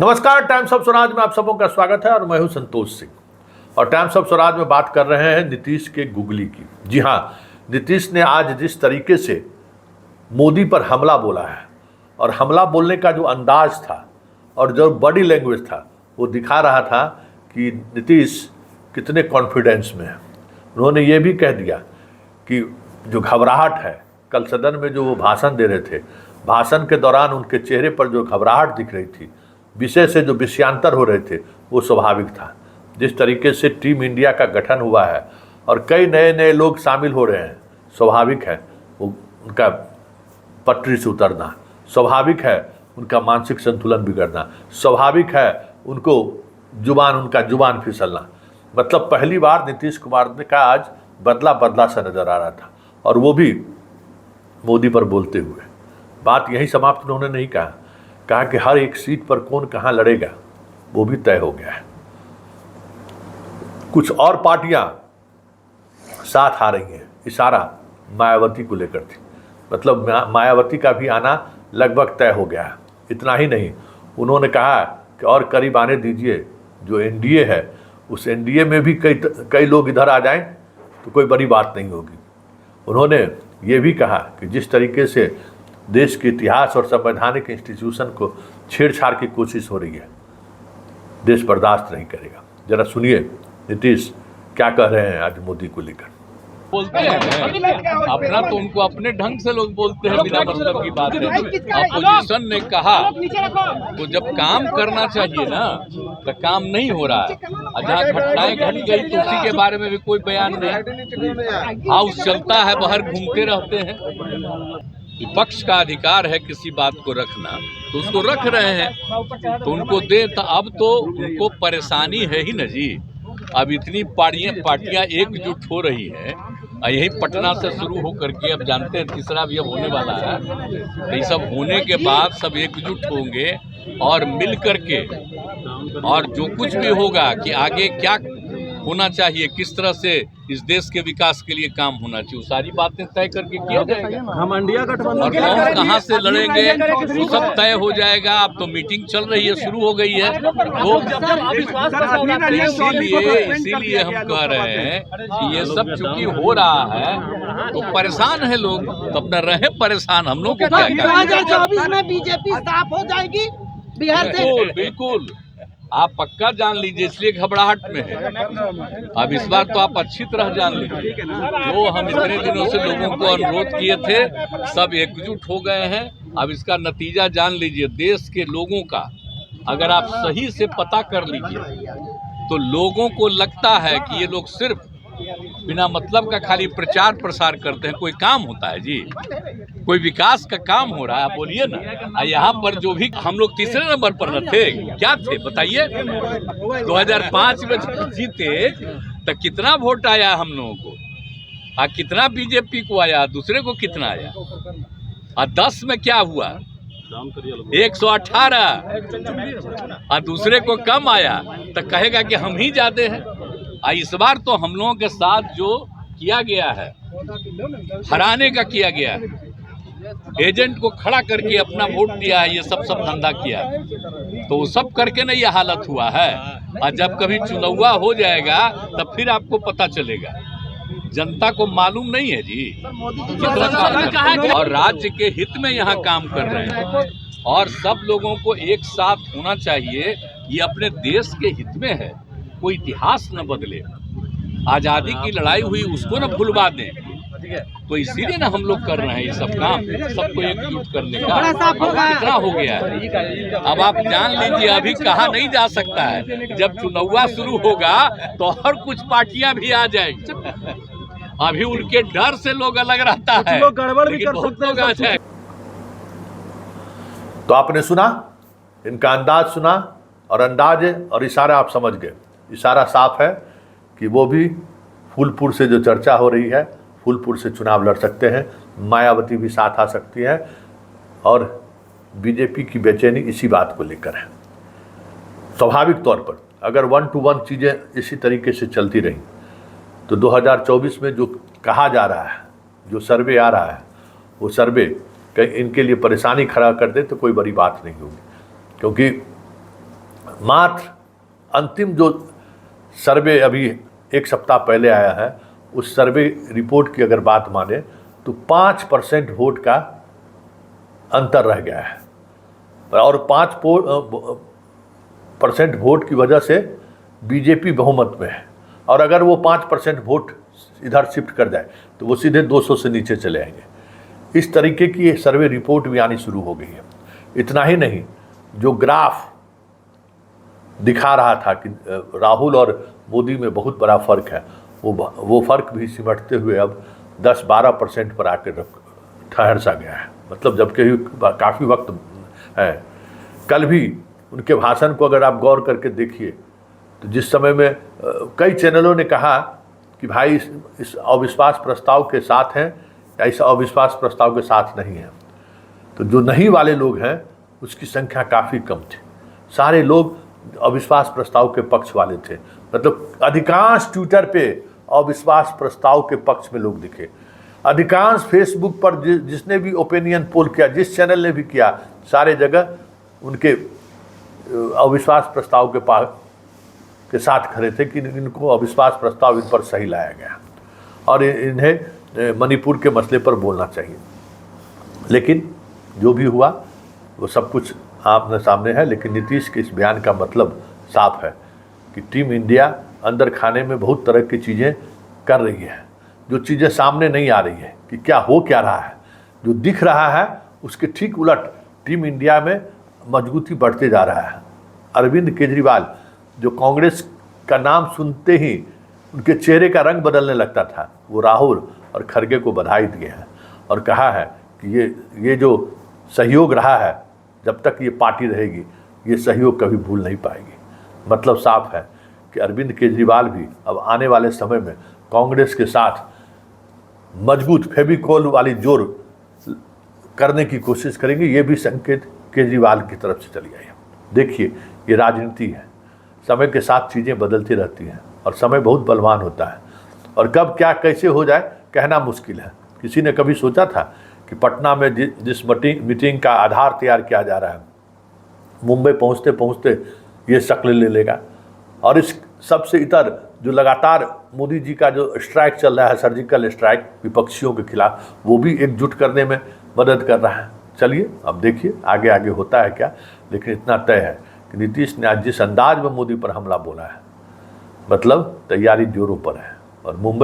नमस्कार, times of Swaraj में आप सबों का स्वागत है और मैं हूं संतोष सिंह। और टाइम्स ऑफ स्वराज में बात कर रहे हैं नीतीश के गुगली की। जी हां, नीतीश ने आज जिस तरीके से मोदी पर हमला बोला है और हमला बोलने का जो अंदाज था और जो बॉडी लैंग्वेज था वो दिखा रहा था कि नीतीश कितने कॉन्फिडेंस में है। उन्होंने ये भी कह दिया कि जो घबराहट है, कल सदन में जो वो भाषण दे रहे थे, भाषण के दौरान उनके चेहरे पर जो घबराहट दिख रही थी, विषय से जो विषयांतर हो रहे थे, वो स्वाभाविक था। जिस तरीके से टीम इंडिया का गठन हुआ है और कई नए नए लोग शामिल हो रहे हैं, स्वाभाविक है वो उनका पटरी से उतरना, स्वाभाविक है उनका मानसिक संतुलन बिगड़ना, स्वाभाविक है उनका जुबान फिसलना। मतलब पहली बार नीतीश कुमार ने का आज बदला बदला सा नजर आ रहा था, और वो भी मोदी पर बोलते हुए। बात यही समाप्त उन्होंने नहीं कहा कि हर एक सीट पर कौन कहाँ लड़ेगा वो भी तय हो गया है। कुछ और पार्टियां साथ आ रही हैं, इशारा मायावती को लेकर थी। मतलब मायावती का भी आना लगभग तय हो गया है। इतना ही नहीं, उन्होंने कहा कि और करीब आने दीजिए, जो एनडीए है उस एनडीए में भी कई लोग इधर आ जाएं तो कोई बड़ी बात नहीं होगी। उन्होंने ये भी कहा कि जिस तरीके से देश के इतिहास और संवैधानिक इंस्टीट्यूशन को छेड़छाड़ की कोशिश हो रही है, देश बर्दाश्त नहीं करेगा। जरा सुनिए नीतीश क्या कह रहे हैं आज मोदी को लेकर। बोलते हैं अपना तो उनको अपने ढंग से लोग बोलते हैं, बिना मतलब की बात है। अपोजिशन ने कहा तो जब काम करना चाहिए ना तो काम नहीं हो रहा है। जहाँ घटनाएं घट गई तो उसी के बारे में भी कोई बयान नहीं। हाउस चलता है, बाहर घूमते रहते हैं। विपक्ष का अधिकार है किसी बात को रखना, तो उसको रख रहे हैं तो उनको दे। तो अब तो उनको परेशानी है ही न जी। अब इतनी पार्टियां एकजुट हो रही हैं, यही पटना से शुरू होकर के अब जानते हैं तीसरा भी अब होने वाला है। तो ये सब होने के बाद सब एकजुट होंगे और मिल करके, और जो कुछ भी होगा कि आगे क्या होना चाहिए, किस तरह से इस देश के विकास के लिए काम होना चाहिए, वो सारी बातें तय करके किया जाएगा। और कौन कहाँ से लड़ेंगे वो सब तय हो जाएगा। अब तो मीटिंग चल रही है, शुरू हो गई है। तो इसीलिए हम कह रहे हैं कि ये सब चूंकि हो रहा है तो परेशान है लोग, तो अपना रहे परेशान। हम लोग को क्या 2024 में बीजेपी साफ हो जाएगी बिहार से। बिल्कुल आप पक्का जान लीजिए, इसलिए घबराहट में है। अब इस बार तो आप अच्छी तरह जान लीजिए, जो हम इतने दिनों से लोगों को अनुरोध किए थे सब एकजुट हो गए हैं। अब इसका नतीजा जान लीजिए। देश के लोगों का अगर आप सही से पता कर लीजिए तो लोगों को लगता है कि ये लोग सिर्फ बिना मतलब का खाली प्रचार प्रसार करते हैं। कोई काम होता है जी? कोई विकास का काम हो रहा है? आप बोलिए ना। यहाँ पर जो भी हम लोग तीसरे नंबर पर न थे, क्या थे बताइए? 2005 में जीते तो कितना वोट आया हम लोगों को, कितना बीजेपी को आया, दूसरे को कितना आया, और 10 में क्या हुआ? 118, और दूसरे को कम आया तो कहेगा कि हम ही ज्यादा हैं। इस बार तो हम लोगों के साथ जो किया गया है, हराने का किया गया है, एजेंट को खड़ा करके अपना वोट दिया है, ये सब धंधा किया, तो वो सब करके ना ये हालत हुआ है। और जब कभी चुनाव हो जाएगा तब फिर आपको पता चलेगा। जनता को मालूम नहीं है जी कितना काम कर रहे हैं, और राज्य के हित में यहाँ काम कर रहे हैं, और सब लोगों को एक साथ होना चाहिए। ये अपने देश के हित में है, कोई इतिहास न बदले, आजादी की लड़ाई हुई उसको न भुलवा दें। तो इसीलिए ना हम लोग कर रहे हैं ये सब काम, सबको एकजुट करने का। कितना हो गया है अब आप जान लीजिए। अभी कहा नहीं जा सकता है, जब चुनाव शुरू होगा तो और कुछ पार्टियां भी आ जाएंगी। अभी उनके डर से लोग अलग रहता है, गड़बड़ भी कर सकते हैं। तो आपने सुना, इनका अंदाज सुना, और अंदाज और इशारा आप समझ गए। इशारा साफ है कि वो भी फूलपुर से जो चर्चा हो रही है, फूलपुर से चुनाव लड़ सकते हैं, मायावती भी साथ आ सकती हैं, और बीजेपी की बेचैनी इसी बात को लेकर है। स्वाभाविक तौर पर अगर 1 to 1 चीज़ें इसी तरीके से चलती रहीं तो 2024 में जो कहा जा रहा है, जो सर्वे आ रहा है, वो सर्वे कहीं इनके लिए परेशानी खड़ा कर दे तो कोई बड़ी बात नहीं होगी। क्योंकि मात्र अंतिम जो सर्वे अभी एक सप्ताह पहले आया है, उस सर्वे रिपोर्ट की अगर बात माने तो 5% वोट का अंतर रह गया है और 5% वोट की वजह से बीजेपी बहुमत में है। और अगर वो 5% वोट इधर शिफ्ट कर जाए तो वो सीधे 200 से नीचे चले आएंगे। इस तरीके की सर्वे रिपोर्ट भी आनी शुरू हो गई है। इतना ही नहीं, जो ग्राफ दिखा रहा था कि राहुल और मोदी में बहुत बड़ा फर्क है, वो फर्क भी सिमटते हुए अब 10-12% पर आकर ठहर सा गया है। मतलब जबकि काफ़ी वक्त है। कल भी उनके भाषण को अगर आप गौर करके देखिए तो जिस समय में कई चैनलों ने कहा कि भाई इस अविश्वास प्रस्ताव के साथ हैं या इस अविश्वास प्रस्ताव के साथ नहीं हैं, तो जो नहीं वाले लोग हैं उसकी संख्या काफ़ी कम थी। सारे लोग अविश्वास प्रस्ताव के पक्ष वाले थे। मतलब अधिकांश ट्विटर पे अविश्वास प्रस्ताव के पक्ष में लोग दिखे। अधिकांश फेसबुक पर जिसने भी ओपिनियन पोल किया, जिस चैनल ने भी किया, सारे जगह उनके अविश्वास प्रस्ताव के साथ खड़े थे कि इनको अविश्वास प्रस्ताव इन पर सही लाया गया और इन्हें मणिपुर के मसले पर बोलना चाहिए। लेकिन जो भी हुआ वो सब कुछ आमने सामने है। लेकिन नीतीश के इस बयान का मतलब साफ है कि टीम इंडिया अंदर खाने में बहुत तरह की चीज़ें कर रही है, जो चीज़ें सामने नहीं आ रही है कि क्या हो क्या रहा है। जो दिख रहा है उसके ठीक उलट टीम इंडिया में मजबूती बढ़ते जा रहा है। अरविंद केजरीवाल, जो कांग्रेस का नाम सुनते ही उनके चेहरे का रंग बदलने लगता था, वो राहुल और खड़गे को बधाई दिए हैं और कहा है कि ये जो सहयोग रहा है, जब तक ये पार्टी रहेगी ये सहयोग कभी भूल नहीं पाएगी। मतलब साफ है कि अरविंद केजरीवाल भी अब आने वाले समय में कांग्रेस के साथ मजबूत फेविकोल वाली जोर करने की कोशिश करेंगे। ये भी संकेत केजरीवाल की तरफ से चली आई है। देखिए, ये राजनीति है, समय के साथ चीज़ें बदलती रहती हैं और समय बहुत बलवान होता है और कब क्या कैसे हो जाए कहना मुश्किल है। किसी ने कभी सोचा था कि पटना में जिस मीटिंग का आधार तैयार किया जा रहा है, मुंबई पहुंचते पहुंचते ये शक्ल ले लेगा। और इस सबसे इतर जो लगातार मोदी जी का जो स्ट्राइक चल रहा है, सर्जिकल स्ट्राइक विपक्षियों के खिलाफ, वो भी एकजुट करने में मदद कर रहा है। चलिए अब देखिए आगे आगे होता है क्या। लेकिन इतना तय है कि नीतीश ने आज जिस अंदाज में मोदी पर हमला बोला है, मतलब तैयारी जोरों पर है। और मुंबई